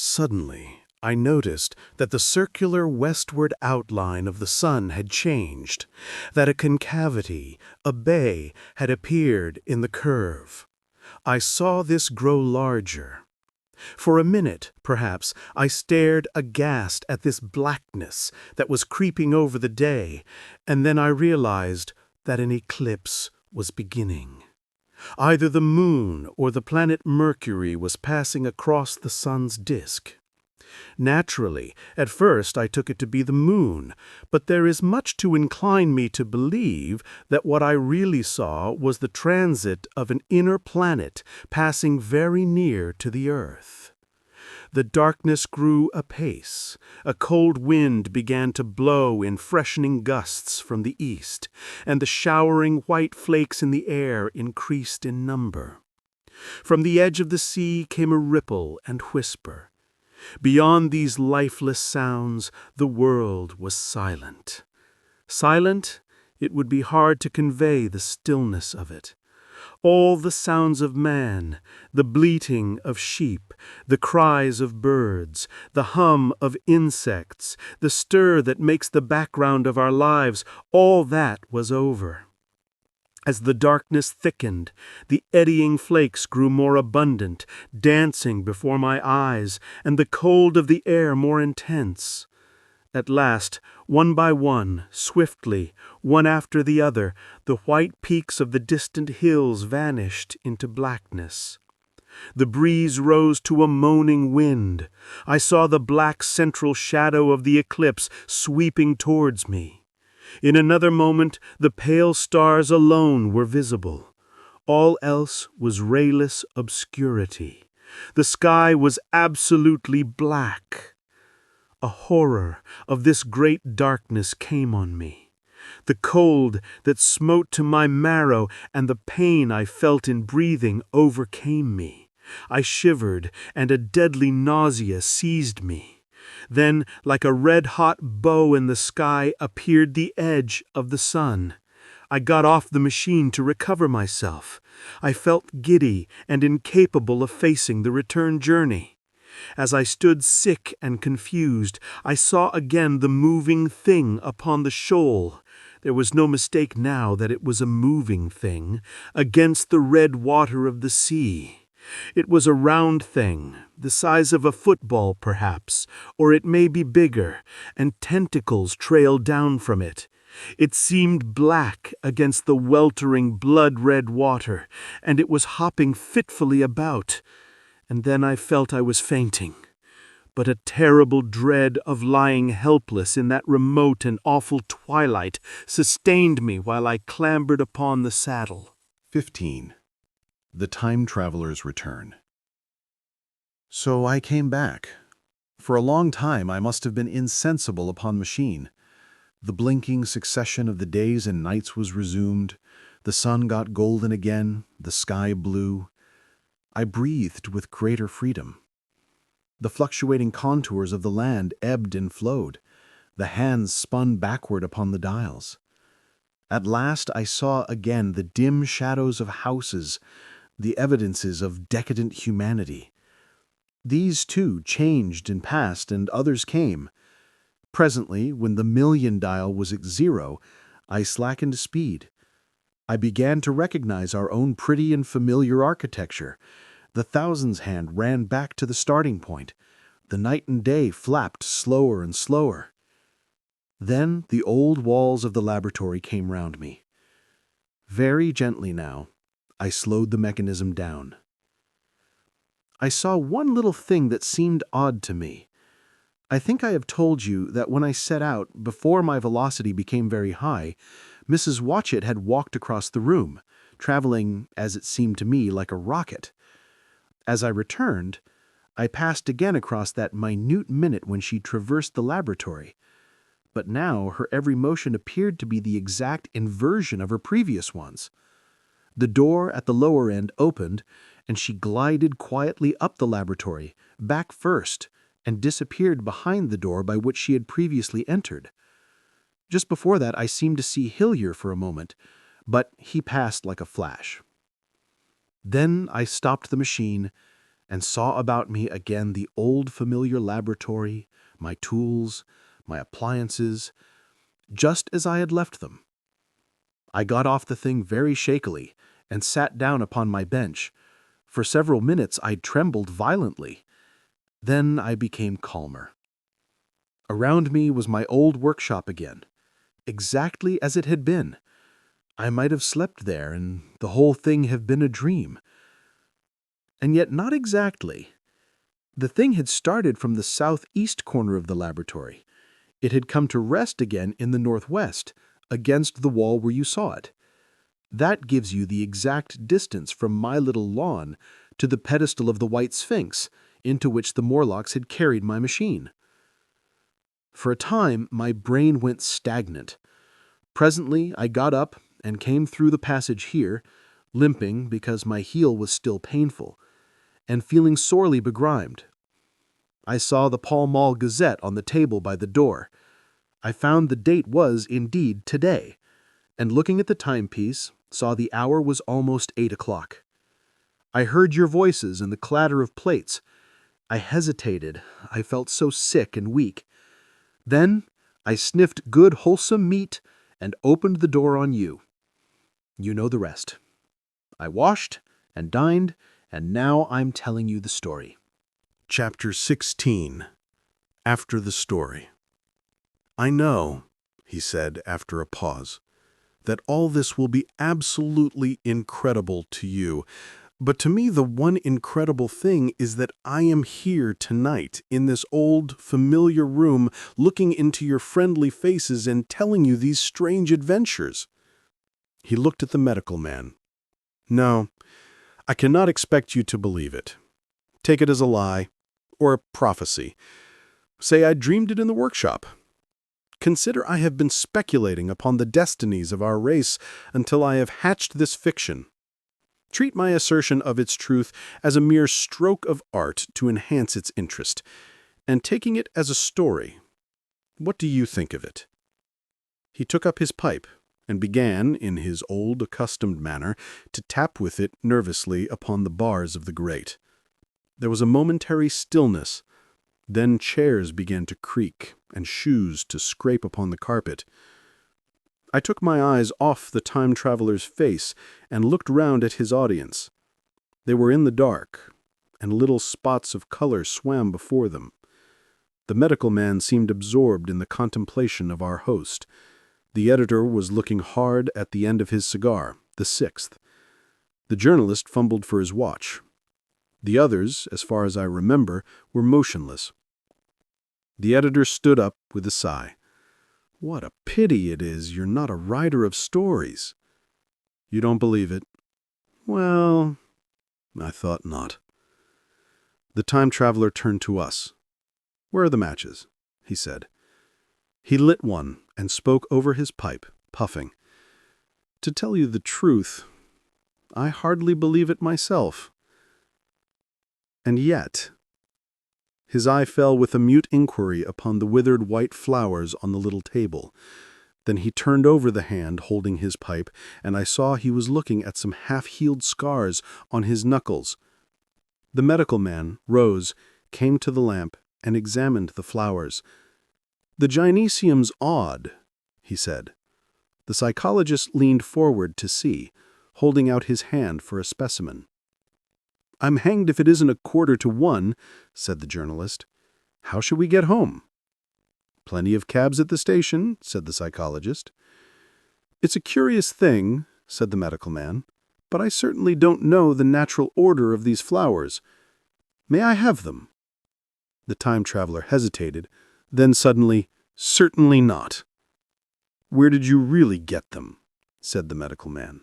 S2: Suddenly, I noticed that the circular westward outline of the sun had changed, that a concavity, a bay, had appeared in the curve. I saw this grow larger. For a minute, perhaps, I stared aghast at this blackness that was creeping over the day, and then I realized that an eclipse was beginning. Either the moon or the planet Mercury was passing across the sun's disk. Naturally, at first I took it to be the moon, but there is much to incline me to believe that what I really saw was the transit of an inner planet passing very near to the Earth. The darkness grew apace. A cold wind began to blow in freshening gusts from the east, and the showering white flakes in the air increased in number. From the edge of the sea came a ripple and whisper. Beyond these lifeless sounds, the world was silent. Silent, it would be hard to convey the stillness of it. All the sounds of man, the bleating of sheep, the cries of birds, the hum of insects, the stir that makes the background of our lives, all that was over. As the darkness thickened, the eddying flakes grew more abundant, dancing before my eyes, and the cold of the air more intense. At last, one by one, swiftly, one after the other, the white peaks of the distant hills vanished into blackness. The breeze rose to a moaning wind. I saw the black central shadow of the eclipse sweeping towards me. In another moment, the pale stars alone were visible. All else was rayless obscurity. The sky was absolutely black. A horror of this great darkness came on me. The cold that smote to my marrow and the pain I felt in breathing overcame me. I shivered, and a deadly nausea seized me. Then, like a red-hot bow in the sky, appeared the edge of the sun. I got off the machine to recover myself. I felt giddy and incapable of facing the return journey. As I stood sick and confused, I saw again the moving thing upon the shoal. There was no mistake now that it was a moving thing, against the red water of the sea. It was a round thing, the size of a football perhaps, or it may be bigger, and tentacles trailed down from it. It seemed black against the weltering blood-red water, and it was hopping fitfully about. And then I felt I was fainting. But a terrible dread of lying helpless in that remote and awful twilight sustained me while I clambered upon the saddle.
S3: 15. The Time Traveler's Return. So I came back. For a long time I must have been insensible upon machine. The blinking succession of the days and nights was resumed. The sun got golden again, the sky blue. I breathed with greater freedom. The fluctuating contours of the land ebbed and flowed. The hands spun backward upon the dials. At last I saw again the dim shadows of houses, the evidences of decadent humanity. These, too, changed and passed, and others came. Presently, when the million dial was at 0, I slackened speed. I began to recognize our own pretty and familiar architecture. The thousands hand ran back to the starting point. The night and day flapped slower and slower. Then the old walls of the laboratory came round me. Very gently now, I slowed the mechanism down. I saw one little thing that seemed odd to me. I think I have told you that when I set out, before my velocity became very high, Mrs. Watchett had walked across the room, traveling, as it seemed to me, like a rocket. As I returned,
S5: I passed again across that minute minute when she traversed the laboratory. But now her every motion appeared to be the exact inversion of her previous ones. The door at the lower end opened, and she glided quietly up the laboratory, back first, and disappeared behind the door by which she had previously entered. Just before that I seemed to see Hillier for a moment, but he passed like a flash. Then I stopped the machine and saw about me again the old familiar laboratory, my tools, my appliances, just as I had left them. I got off the thing very shakily and sat down upon my bench. For several minutes I trembled violently. Then I became calmer. Around me was my old workshop again, exactly as it had been. I might have slept there, and the whole thing have been a dream. And yet not exactly. The thing had started from the southeast corner of the laboratory. It had come to rest again in the northwest, against the wall where you saw it. That gives you the exact distance from my little lawn to the pedestal of the White Sphinx, into which the Morlocks had carried my machine. For a time, my brain went stagnant. Presently, I got up and came through the passage here, limping because my heel was still painful, and feeling sorely begrimed. I saw the Pall Mall Gazette on the table by the door. I found the date was indeed today, and looking at the timepiece, saw the hour was almost 8 o'clock. I heard your voices and the clatter of plates. I hesitated. I felt so sick and weak. Then I sniffed good wholesome meat and opened the door on you. You know the rest. I washed and dined, and now I'm telling you the story.
S2: Chapter 16. After the Story. I know, he said after a pause, that all this will be absolutely incredible to you, but to me the one incredible thing is that I am here tonight in this old, familiar room looking into your friendly faces and telling you these strange adventures. He looked at the medical man. No, I cannot expect you to believe it. Take it as a lie, or a prophecy. Say I dreamed it in the workshop. Consider I have been speculating upon the destinies of our race until I have hatched this fiction. Treat my assertion of its truth as a mere stroke of art to enhance its interest, and taking it as a story, what do you think of it? He took up his pipe and began, in his old accustomed manner, to tap with it nervously upon the bars of the grate. There was a momentary stillness. Then chairs began to creak and shoes to scrape upon the carpet. I took my eyes off the time-traveler's face and looked round at his audience. They were in the dark, and little spots of color swam before them. The medical man seemed absorbed in the contemplation of our host. The editor was looking hard at the end of his cigar, the sixth. The journalist fumbled for his watch. The others, as far as I remember, were motionless. The editor stood up with a sigh. What a pity it is you're not a writer of stories. You don't believe it? Well, I thought not. The time-traveler turned to us. Where are the matches? He said. He lit one and spoke over his pipe, puffing. To tell you the truth, I hardly believe it myself. And yet... His eye fell with a mute inquiry upon the withered white flowers on the little table. Then he turned over the hand holding his pipe, and I saw he was looking at some half-healed scars on his knuckles. The medical man rose, came to the lamp, and examined the flowers. The gynoecium's odd, he said. The psychologist leaned forward to see, holding out his hand for a specimen. I'm hanged if it isn't 1:45, said the journalist. How shall we get home? Plenty of cabs at the station, said the psychologist. It's a curious thing, said the medical man, but I certainly don't know the natural order of these flowers. May I have them? The time-traveler hesitated, then suddenly, certainly not. Where did you really get them? Said the medical man.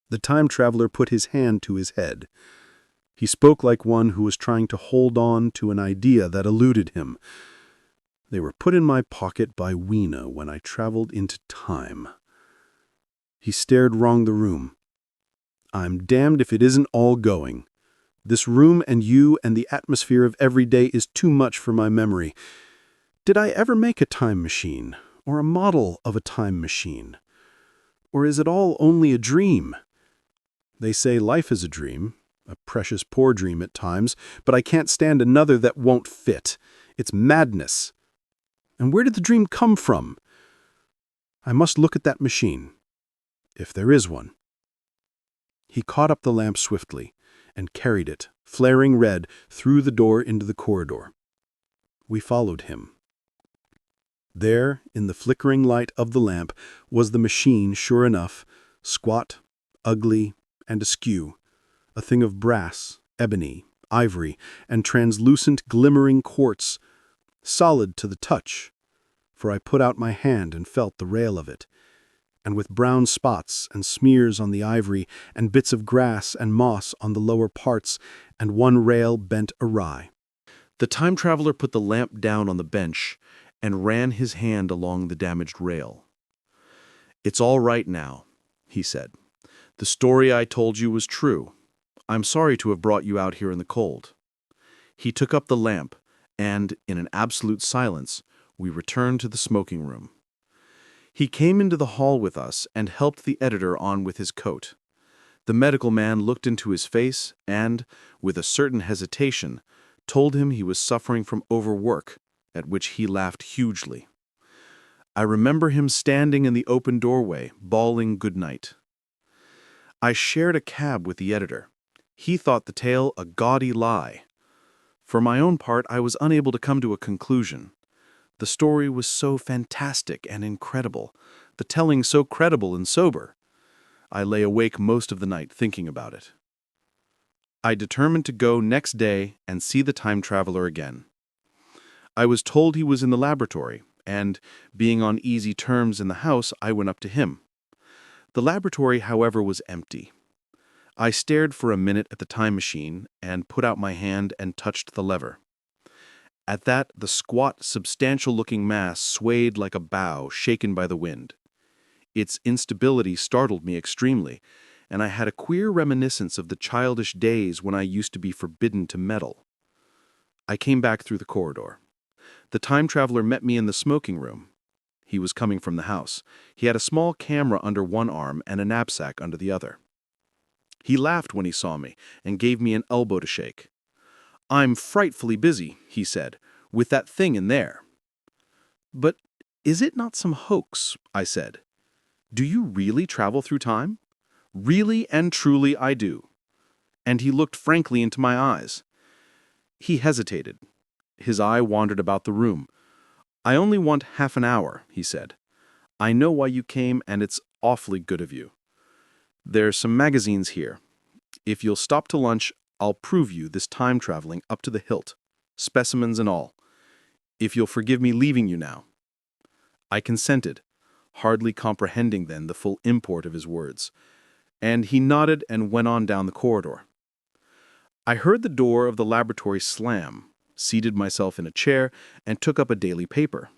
S2: The time-traveler put his hand to his head.
S5: He spoke like one who was trying to hold on to an idea that eluded him. They were put in my pocket by Weena when I traveled into time. He stared round the room. I'm damned if it isn't all going. This room and you and the atmosphere of every day is too much for my memory. Did I ever make a time machine, or a model of a time machine? Or is it all only a dream? They say life is a dream, a precious poor dream at times, but I can't stand another that won't fit. It's madness. And where did the dream come from? I must look at that machine, if there is one. He caught up the lamp swiftly and carried it, flaring red, through the door into the corridor. We followed him. There, in the flickering light of the lamp, was the machine, sure enough, squat, ugly, and askew, a thing of brass, ebony, ivory, and translucent glimmering quartz, solid to the touch, for I put out my hand and felt the rail of it, and with brown spots and smears on the ivory, and bits of grass and moss on the lower parts, and one rail bent awry.
S3: The time traveler put the lamp down on the bench and ran his hand along the damaged rail. "It's all right now," he said. "The story I told you was true. I'm sorry to have brought you out here in the cold." He took up the lamp, and, in an absolute silence, we returned to the smoking room. He came into the hall with us and helped the editor on with his coat. The medical man looked into his face and, with a certain hesitation, told him he was suffering from overwork, at which he laughed hugely. I remember him standing in the open doorway, bawling good night. I shared a cab with the editor. He thought the tale a gaudy lie. For my own part, I was unable to come to a conclusion. The story was so fantastic and incredible, the telling so credible and sober. I lay awake most of the night thinking about it. I determined to go next day and see the time traveler again. I was told he was in the laboratory, and, being on easy terms in the house, I went up to him. The laboratory, however, was empty. I stared for a minute at the time machine and put out my hand and touched the lever. At that, the squat, substantial-looking mass swayed like a bough shaken by the wind. Its instability startled me extremely, and I had a queer reminiscence of the childish days when I used to be forbidden to meddle. I came back through the corridor. The time traveler met me in the smoking room. He was coming from the house. He had a small camera under one arm and a knapsack under the other. He laughed when he saw me and gave me an elbow to shake. "I'm frightfully busy," he said, "with that thing in there." "But is it not some hoax?" I said. "Do you really travel through time?" "Really and truly I do." And he looked frankly into my eyes. He hesitated. His eye wandered about the room. "I only want half an hour," he said. "I know why you came, and it's awfully good of you. There's some magazines here. If you'll stop to lunch, I'll prove you this time traveling up to the hilt, specimens and all. If you'll forgive me leaving you now." I consented, hardly comprehending then the full import of his words, and he nodded and went on down the corridor. I heard the door of the laboratory slam, seated myself in a chair, and took up a daily paper.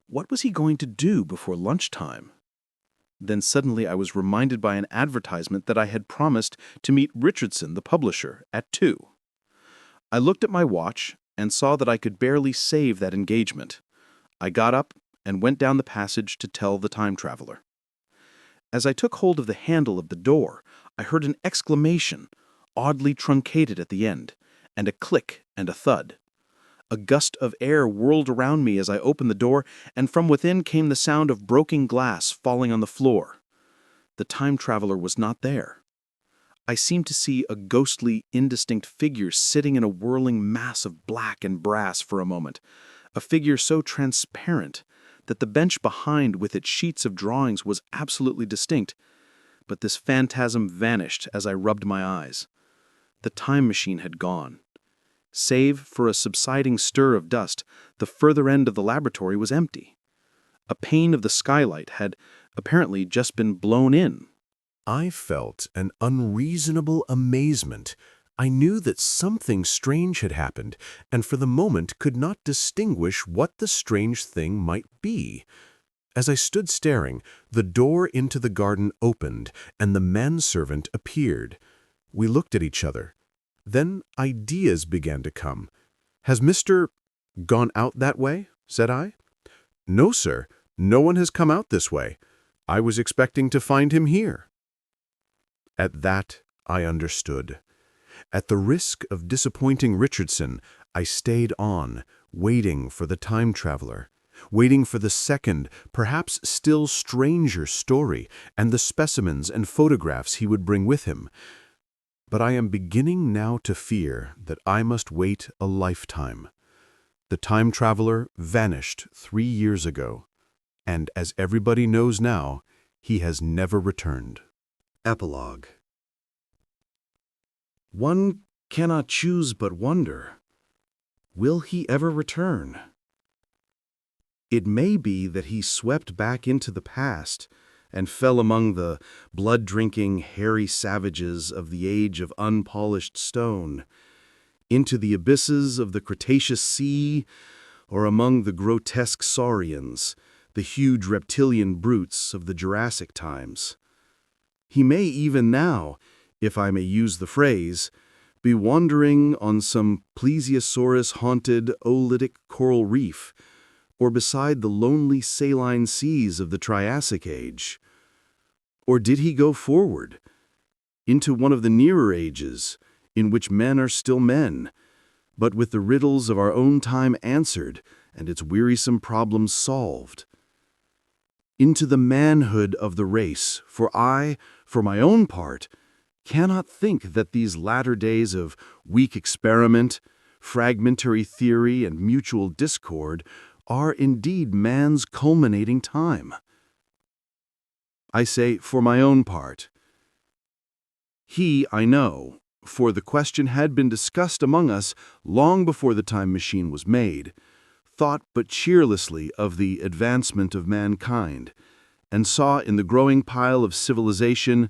S3: What was he going to do before lunchtime? Then suddenly I was reminded by an advertisement that I had promised to meet Richardson, the publisher, at 2. I looked at my watch and saw that I could barely save that engagement. I got up and went down the passage to tell the time traveler. As I took hold of the handle of the door, I heard an exclamation, oddly truncated at the end, and a click and a thud. A gust of air whirled around me as I opened the door, and from within came the sound of broken glass falling on the floor. The time traveler was not there. I seemed to see a ghostly, indistinct figure sitting in a whirling mass of black and brass for a moment, a figure so transparent that the bench behind with its sheets of drawings was absolutely distinct, but this phantasm vanished as I rubbed my eyes. The time machine had gone. Save for a subsiding stir of dust, the further end of the laboratory was empty. A pane of the skylight had apparently just been blown in.
S2: I felt an unreasonable amazement
S3: I knew that something strange had happened, and for the moment could not distinguish what the strange thing might be. As I stood staring, the door into the garden opened, and the manservant appeared. We looked at each other. Then ideas began to come. "Has Mr. gone out that way?" said I. "No, sir. No one has come out this way. I was expecting to find him here." At that, I understood. At the risk of disappointing Richardson, I stayed on, waiting for the time traveler, waiting for the second, perhaps still stranger story and the specimens and photographs he would bring with him. But I am beginning now to fear that I must wait a lifetime. The time traveler vanished 3 years ago, and as everybody knows now, he has never returned.
S5: Epilogue. One cannot choose but wonder, will he ever return? It may be that he swept back into the past and fell among the blood-drinking, hairy savages of the age of unpolished stone, into the abysses of the Cretaceous Sea, or among the grotesque saurians, the huge reptilian brutes of the Jurassic times. He may even now, if I may use the phrase, be wandering on some plesiosaurus-haunted oolitic coral reef, or beside the lonely saline seas of the Triassic Age. Or did he go forward, into one of the nearer ages, in which men are still men, but with the riddles of our own time answered and its wearisome problems solved? Into the manhood of the race, for I, for my own part, cannot think that these latter days of weak experiment, fragmentary theory, and mutual discord are indeed man's culminating time. I say, for my own part. He, I know, for the question had been discussed among us long before the time machine was made, thought but cheerlessly of the advancement of mankind, and saw in the growing pile of civilization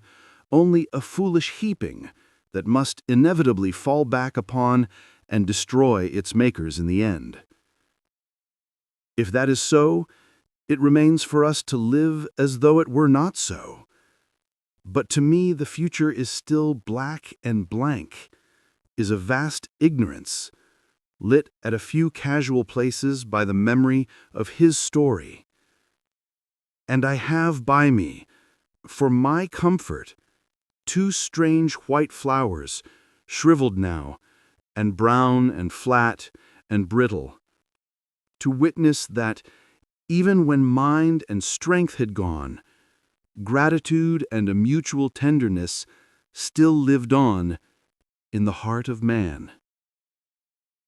S5: only a foolish heaping that must inevitably fall back upon and destroy its makers in the end. If that is so, it remains for us to live as though it were not so. But to me the future is still black and blank, is a vast ignorance, lit at a few casual places by the memory of his story. And I have by me, for my comfort, 2 strange white flowers, shriveled now, and brown and flat and brittle, to witness that, even when mind and strength had gone, gratitude and a mutual tenderness still lived on in the heart of man.